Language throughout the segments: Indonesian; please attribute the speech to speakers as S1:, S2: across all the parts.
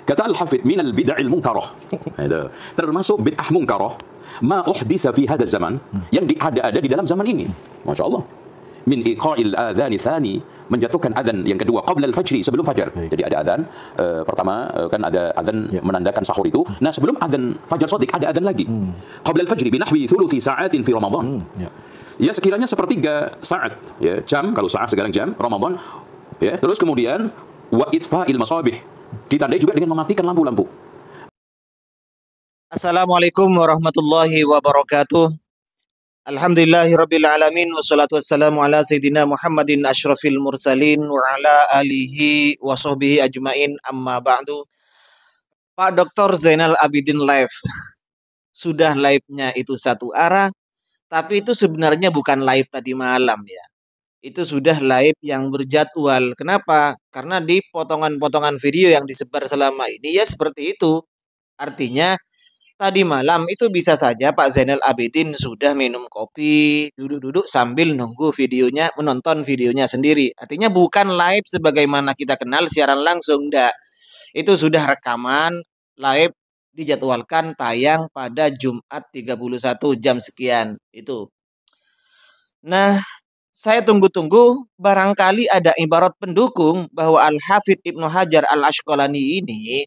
S1: Kata Al-Hafidh, minal bid'il munkarah. Termasuk bid'ah munkarah, ma uhditsa fi hadzal zaman, yang ada di dalam zaman ini. Masya Allah. Min iqa'il adhani thani, menjatuhkan adzan yang kedua qabla al-fajri, sebelum fajar. Jadi ada adzan pertama, kan ada adzan menandakan sahur itu. Nah, sebelum adzan fajar shadiq ada adzan lagi. Qabla al-fajri binahwi thuluthi sa'atin fi Ramadan. Ya, sekiranya sepertiga saat, ya, jam, kalau saat sekarang jam Ramadan, ya. Terus kemudian wa itfa'il masabih, ditandai juga dengan mematikan lampu-lampu.
S2: Assalamualaikum warahmatullahi wabarakatuh. Alhamdulillahirabbil alamin, wassalatu wassalamu ala sayidina Muhammadin asyrafil mursalin wa ala alihi wa sahbihi ajmain, amma ba'du. Pak Dr. Zainal Abidin live. Sudah live-nya itu satu arah, tapi itu sebenarnya bukan live tadi malam ya. Itu sudah live yang berjadwal. Kenapa? Karena di potongan-potongan video yang disebar selama ini ya seperti itu. Artinya tadi malam itu bisa saja Pak Zainal Abidin sudah minum kopi, duduk-duduk sambil nunggu videonya, menonton videonya sendiri. Artinya bukan live sebagaimana kita kenal siaran langsung, enggak. Itu sudah rekaman, live, dijadwalkan tayang pada Jumat 31 jam sekian. Itu. Nah, saya tunggu-tunggu, barangkali ada ibarat pendukung bahwa Al-Hafidh Ibnu Hajar Al-Asqalani ini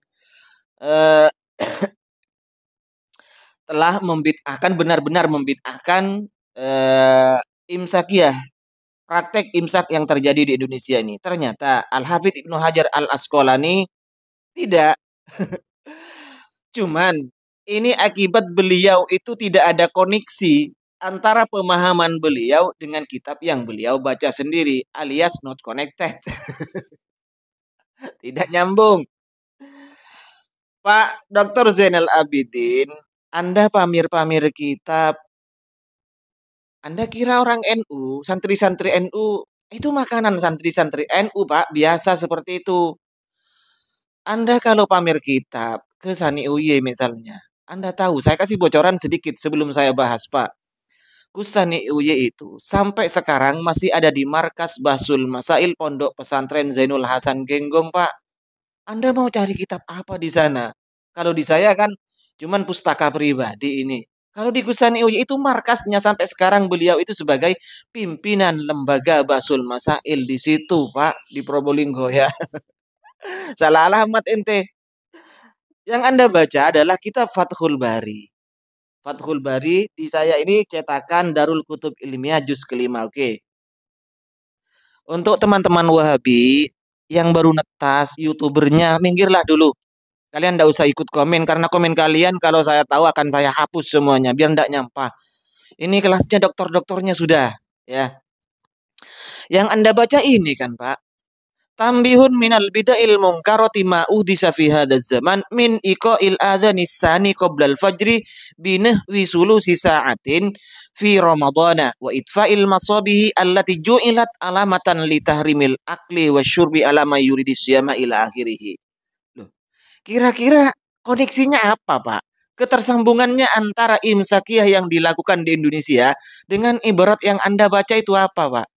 S2: telah membid'ahkan, benar-benar membid'ahkan imsakiyah, praktek imsak yang terjadi di Indonesia ini. Ternyata Al-Hafidh Ibnu Hajar Al-Asqalani tidak. Cuman ini akibat beliau itu tidak ada koneksi antara pemahaman beliau dengan kitab yang beliau baca sendiri, alias not connected. Tidak nyambung. Pak Dr. Zainal Abidin, Anda pamir-pamir kitab, Anda kira orang NU, santri-santri NU, itu makanan santri-santri NU, Pak, biasa seperti itu. Anda kalau pamer kitab ke Sani Uye misalnya, Anda tahu, saya kasih bocoran sedikit sebelum saya bahas, Pak. Kusani Uye itu sampai sekarang masih ada di markas Bahsul Masail Pondok Pesantren Zainul Hasan Genggong, Pak. Anda mau cari kitab apa di sana? Kalau di saya kan cuman pustaka pribadi ini. Kalau di Kusani Uye itu markasnya sampai sekarang beliau itu sebagai pimpinan lembaga Bahsul Masail di situ, Pak, di Probolinggo ya. Salah alamat ente. Yang Anda baca adalah kitab Fathul Bari. Fathul Bari di saya ini cetakan Darul Kutub Ilmiah juz kelima. Oke. Untuk teman-teman Wahabi yang baru netas, YouTubernya, minggirlah dulu. Kalian tidak usah ikut komen, karena komen kalian kalau saya tahu akan saya hapus semuanya biar tidak nyampah. Ini kelasnya dokter-dokternya sudah, ya. Yang Anda baca ini kan, Pak. Tambihun minal bida'il munkarati ma uhdisa fi hadzal zaman min iqa'il adzani sani qabla al-fajri binahwi sulusi sa'atin fi ramadana wa itfa'il masabihi allati ju'ilat alamatan li tahrimil akli wasyurbi ala ma yuridis siyama ila akhirih. Loh, kira-kira koneksinya apa, Pak? Ketersambungannya antara imsakiyah yang dilakukan di Indonesia dengan ibarat yang Anda baca itu apa, Pak?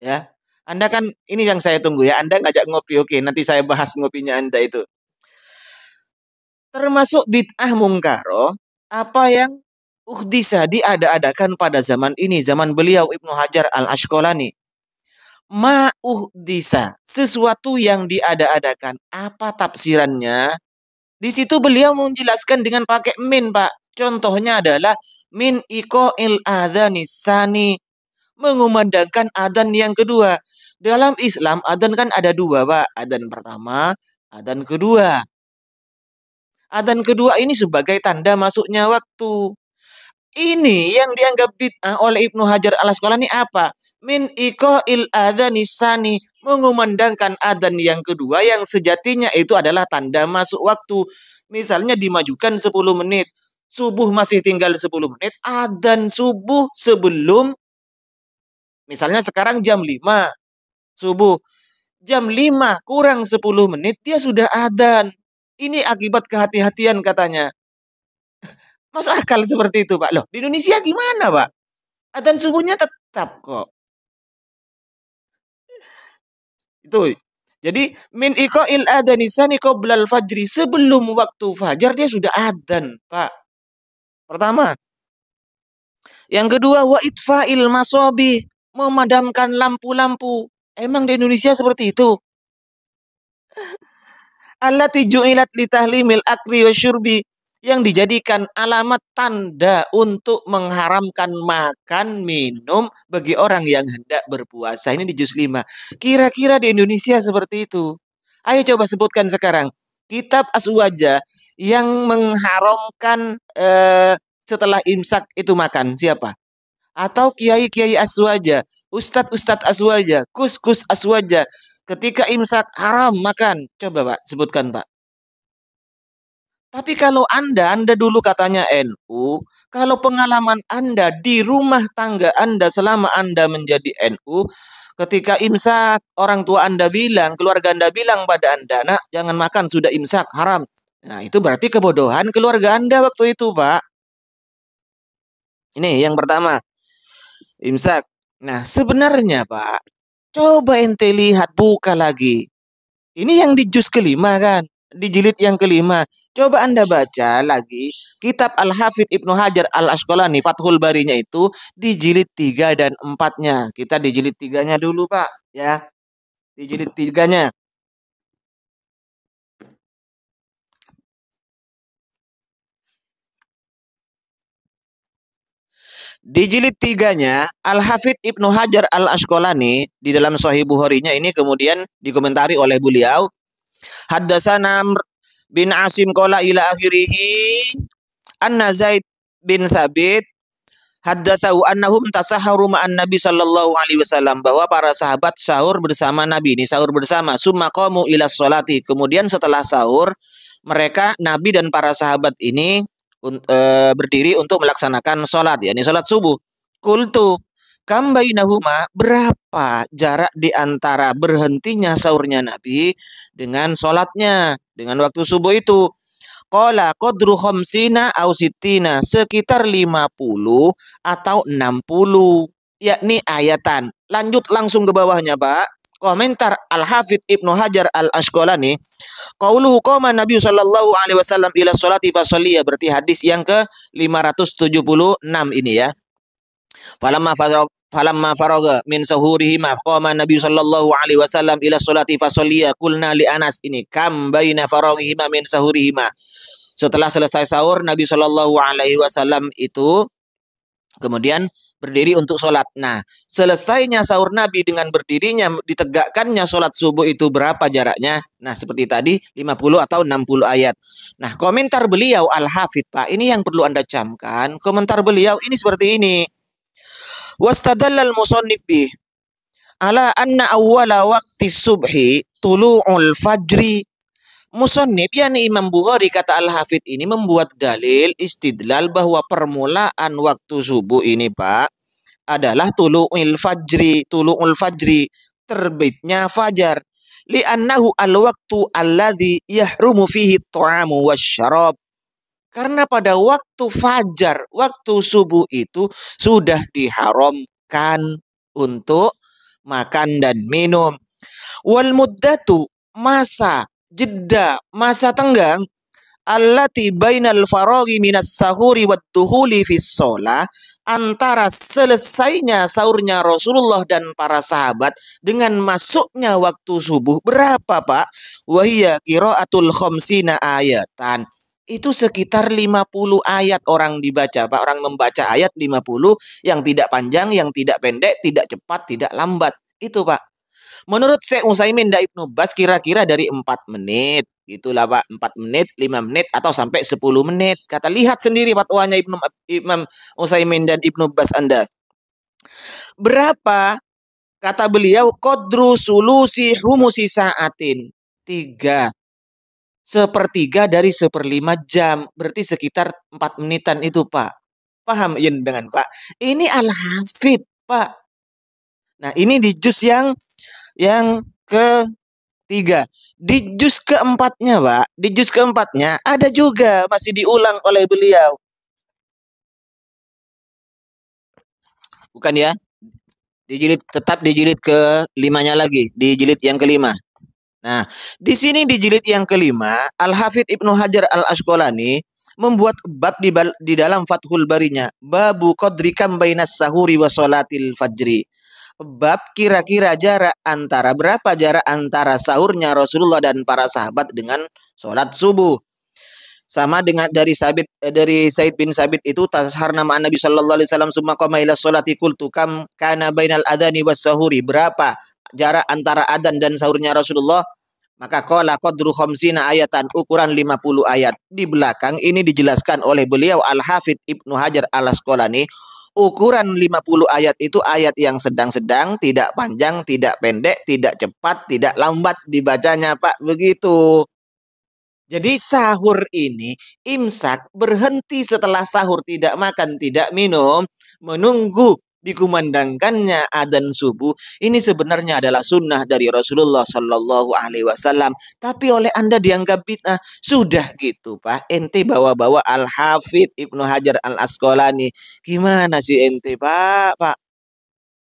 S2: Ya. Anda kan, ini yang saya tunggu ya, Anda ngajak ngopi, oke, nanti saya bahas ngopinya Anda itu. Termasuk bid'ah mungkaroh, apa yang uhdisa diada-adakan pada zaman ini, zaman beliau Ibnu Hajar Al-Asqalani. Ma uhdisa, sesuatu yang diada-adakan, apa tafsirannya? Di situ beliau menjelaskan dengan pakai min, Pak. Contohnya adalah min iqa'il adzani sani, mengumandangkan adzan yang kedua. Dalam Islam adzan kan ada dua, Pak. Adzan pertama, adzan kedua. Adzan kedua ini sebagai tanda masuknya waktu. Ini yang dianggap bid'ah oleh Ibnu Hajar Al-Asqalani apa? Min iqa'il adzani sani, mengumandangkan adzan yang kedua yang sejatinya itu adalah tanda masuk waktu. Misalnya dimajukan 10 menit. Subuh masih tinggal 10 menit, adzan subuh sebelum, misalnya sekarang jam 5 subuh, jam 5 kurang 10 menit dia sudah adzan. Ini akibat kehati-hatian katanya. Masuk akal seperti itu, Pak. Loh, di Indonesia gimana, Pak? Adzan subuhnya tetap kok. Itu. Jadi min iqa'il adani sani qoblal fajri, sebelum waktu fajar dia sudah adzan, Pak. Pertama. Yang kedua wa itfa'il masobi, memadamkan lampu-lampu. Emang di Indonesia seperti itu? Allati ju'ilat litahlimil akli wasyurbi, yang dijadikan alamat tanda untuk mengharamkan makan minum bagi orang yang hendak berpuasa. Ini di juz 5. Kira-kira di Indonesia seperti itu. Ayo coba sebutkan sekarang kitab aswaja yang mengharamkan setelah imsak itu makan, siapa? Atau kiai-kiai aswaja, ustadz-ustadz aswaja, kus-kus aswaja, ketika imsak haram makan. Coba Pak, sebutkan Pak. Tapi kalau Anda dulu katanya NU, kalau pengalaman Anda di rumah tangga Anda selama Anda menjadi NU, ketika imsak orang tua Anda bilang, keluarga Anda bilang pada Anda, nak jangan makan sudah imsak haram. Nah itu berarti kebodohan keluarga Anda waktu itu Pak. Ini yang pertama, imsak. Nah sebenarnya Pak, coba ente lihat, buka lagi. Ini yang di juz kelima kan? Di jilid yang kelima. Coba Anda baca lagi kitab Al-Hafidh Ibnu Hajar Al-Asqalani, Fathul Barinya itu di jilid 3 dan 4-nya. Kita di jilid 3-nya dulu, Pak. Ya, di jilid 3-nya. Di jilid 3-nya, Al-Hafidh Ibnu Hajar Al-Asqalani di dalam Sahih Bukhari-nya ini kemudian dikomentari oleh beliau, Haddatsana Amr bin Asim qala ila akhirih anna Zaid bin Thabit haddatsahu annahum tasahharu ma'an Nabi sallallahu alaihi wasallam, bahwa para sahabat sahur bersama Nabi. Ini sahur bersama. Summa qamu ila sholati, kemudian setelah sahur mereka Nabi dan para sahabat ini berdiri untuk melaksanakan sholat, yakni sholat subuh. Qultu kam bainahuma, berapa jarak di antara berhentinya sahurnya Nabi dengan sholatnya, dengan waktu subuh itu? Qala qadru khamsina au sittina, sekitar 50 atau 60, yakni ayatan. Lanjut langsung ke bawahnya, Pak. Komentar Al-Hafidh Ibnu Hajar Al-Asqalani, qauluhu qama Nabi sallallahu alaihi wasallam ila sholati fasalliya, berarti hadis yang ke 576 ini ya. Falamma faraga min sahurihima qama Nabi sallallahu alaihi wasallam ila sholati fasalliya qulna li Anas, ini kam baina faragihima min sahurihima. Setelah selesai sahur Nabi sallallahu alaihi wasallam itu kemudian berdiri untuk sholat. Nah, selesainya sahur Nabi dengan berdirinya, ditegakkannya sholat subuh itu berapa jaraknya? Nah, seperti tadi 50 atau 60 ayat. Nah, komentar beliau Al-Hafidh, Pak, ini yang perlu Anda camkan. Komentar beliau ini seperti ini. Wastadallal musannif bih ala anna awwala waqti subhi tulu'ul fajri. Musannif, yakni Imam Bukhari, kata Al-Hafidh ini membuat dalil istidlal bahwa permulaan waktu subuh ini, Pak, adalah tulu'ul fajri, terbitnya fajar. Li'annahu al-waqtu alladhi yahrumu fihi at-ta'amu wasyarab. Karena pada waktu fajar, waktu subuh itu sudah diharamkan untuk makan dan minum. Wal muddatu, masa jeda, masa tenggang, allati bainal faraghi minas sahuri wad duhuli fis shalah, antara selesainya sahurnya Rasulullah dan para sahabat dengan masuknya waktu subuh, berapa Pak? Wahia qiraatul khamsina ayatan. Itu sekitar 50 ayat orang dibaca, Pak. Orang membaca ayat 50, yang tidak panjang, yang tidak pendek, tidak cepat, tidak lambat. Itu, Pak. Menurut Syekh Utsaimin dan Ibnu Baz kira-kira dari 4 menit. Itulah Pak, 4 menit, 5 menit, atau sampai 10 menit. Kata, lihat sendiri fatwanya Imam Utsaimin dan Ibnu Baz Anda. Berapa? Kata beliau, qadru sulusi humusi sa'atin. 3/3 dari 1/5 jam. Berarti sekitar 4 menitan itu, Pak. Paham ya dengan Pak? Ini Al-Hafidh, Pak. Nah, ini di juz yang ke-3. Di juz ke-4-nya, Pak, di juz ke-4-nya ada juga masih diulang oleh beliau. Bukan ya? Tetap di jilid ke-5-nya lagi, di jilid yang ke-5. Nah, di sini di jilid yang kelima, Al-Hafidz Ibnu Hajar Al-Asqalani membuat bab di dalam Fathul Barinya, babu qadri kam bainas sahuri wa sholatil fajri. Bab kira-kira berapa jarak antara sahurnya Rasulullah dan para sahabat dengan sholat subuh. Sama dengan dari Said bin Sabit itu tasharna ma'an Nabi sallallahu alaihi wasallam summa qama ila sholati qultu kam kana bainal adani was sahuri, berapa jarak antara adzan dan sahurnya Rasulullah, maka qala qadru khamsina ayatan, ukuran 50 ayat. Di belakang ini dijelaskan oleh beliau Al-Hafidz Ibnu Hajar Al-Asqalani, ukuran 50 ayat itu ayat yang sedang-sedang, tidak panjang, tidak pendek, tidak cepat, tidak lambat dibacanya, Pak, begitu. Jadi sahur ini, imsak, berhenti setelah sahur, tidak makan, tidak minum, menunggu dikumandangkannya adzan subuh. Ini sebenarnya adalah sunnah dari Rasulullah Shallallahu Alaihi Wasallam. Tapi oleh Anda dianggap bid'ah. Sudah gitu, Pak. Ente bawa-bawa Al-Hafidz Ibnu Hajar Al-Asqalani. Gimana sih ente, Pak? Pak.